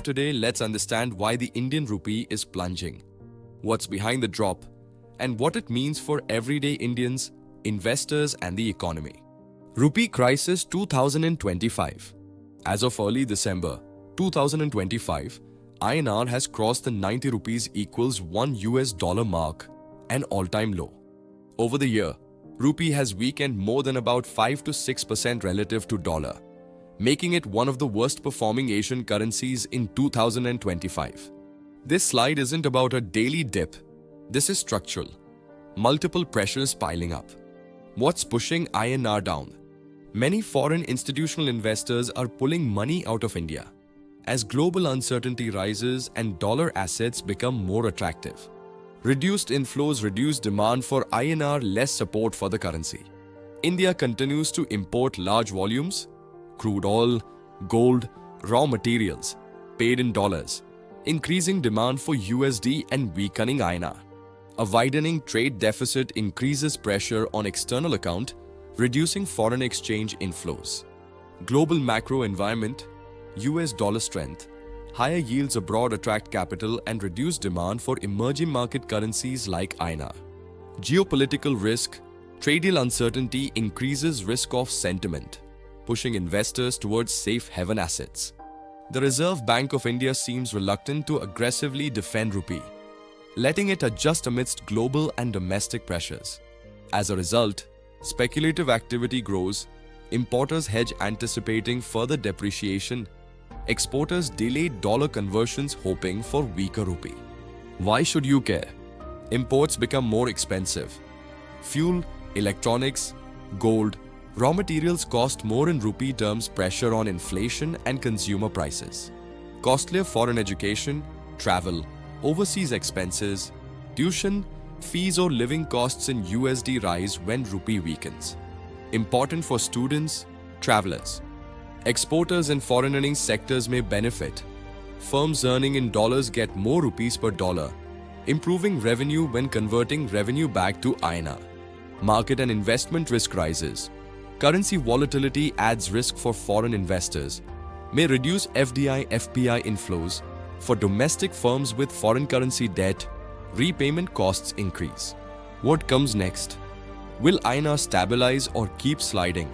today, let's understand why the Indian rupee is plunging, what's behind the drop, and what it means for everyday Indians, investors, and the economy. Rupee Crisis 2025. As of early December 2025, INR has crossed the 90 rupees equals $1 mark, an all-time low. Over the year, rupee has weakened more than about 5 to 6% relative to dollar, making it one of the worst performing Asian currencies in 2025. This slide isn't about a daily dip. This is structural. Multiple pressures piling up. What's pushing INR down? Many foreign institutional investors are pulling money out of India as global uncertainty rises and dollar assets become more attractive. Reduced inflows reduce demand for INR, less support for the currency. India continues to import large volumes, crude oil, gold, raw materials, paid in dollars, increasing demand for USD and weakening INR. A widening trade deficit increases pressure on external account, reducing foreign exchange inflows. Global macro environment, US dollar strength, higher yields abroad attract capital and reduce demand for emerging market currencies like INR. Geopolitical risk, trade deal uncertainty increases risk-off sentiment, pushing investors towards safe haven assets. The Reserve Bank of India seems reluctant to aggressively defend rupee, letting it adjust amidst global and domestic pressures. As a result, speculative activity grows, importers hedge anticipating further depreciation, exporters delay dollar conversions hoping for weaker rupee. Why should you care? Imports become more expensive. Fuel, electronics, gold, raw materials cost more in rupee terms, pressure on inflation and consumer prices. Costlier foreign education, travel, overseas expenses, tuition, fees or living costs in USD rise when rupee weakens. Important for students, travelers. Exporters and foreign earning sectors may benefit. Firms earning in dollars get more rupees per dollar, improving revenue when converting revenue back to INR. Market and investment risk rises. Currency volatility adds risk for foreign investors, may reduce FDI, FPI inflows. For domestic firms with foreign currency debt, repayment costs increase. What comes next? Will INR stabilize or keep sliding?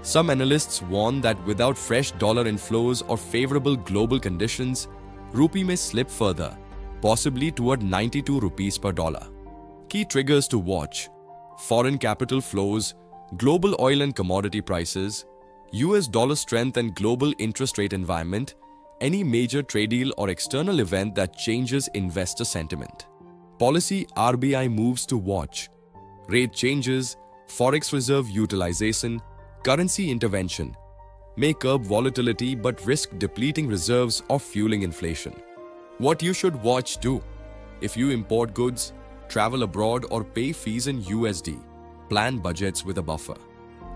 Some analysts warn that without fresh dollar inflows or favorable global conditions, rupee may slip further, possibly toward 92 rupees per dollar. Key triggers to watch: foreign capital flows, global oil and commodity prices, US dollar strength and global interest rate environment, any major trade deal or external event that changes investor sentiment. Policy RBI moves to watch: rate changes, forex reserve utilization, currency intervention may curb volatility but risk depleting reserves or fueling inflation. What you should watch too: if you import goods, travel abroad or pay fees in USD, plan budgets with a buffer.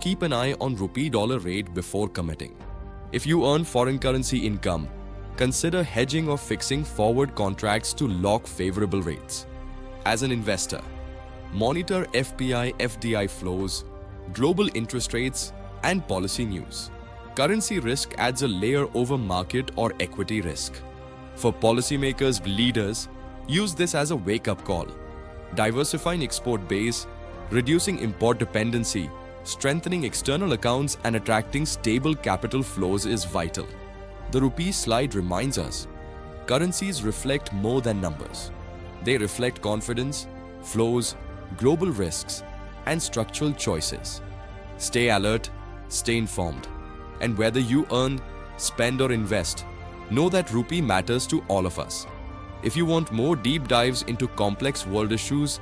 Keep an eye on rupee-dollar rate before committing. If you earn foreign currency income, consider hedging or fixing forward contracts to lock favorable rates. As an investor, monitor FPI, FDI flows, global interest rates, and policy news. Currency risk adds a layer over market or equity risk. For policymakers, leaders, use this as a wake-up call. Diversifying export base, reducing import dependency, strengthening external accounts, and attracting stable capital flows is vital. The rupee slide reminds us, currencies reflect more than numbers. They reflect confidence, flows, global risks, and structural choices. Stay alert, stay informed, and whether you earn, spend or invest, know that rupee matters to all of us. If you want more deep dives into complex world issues,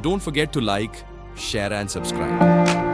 don't forget to like, share and subscribe.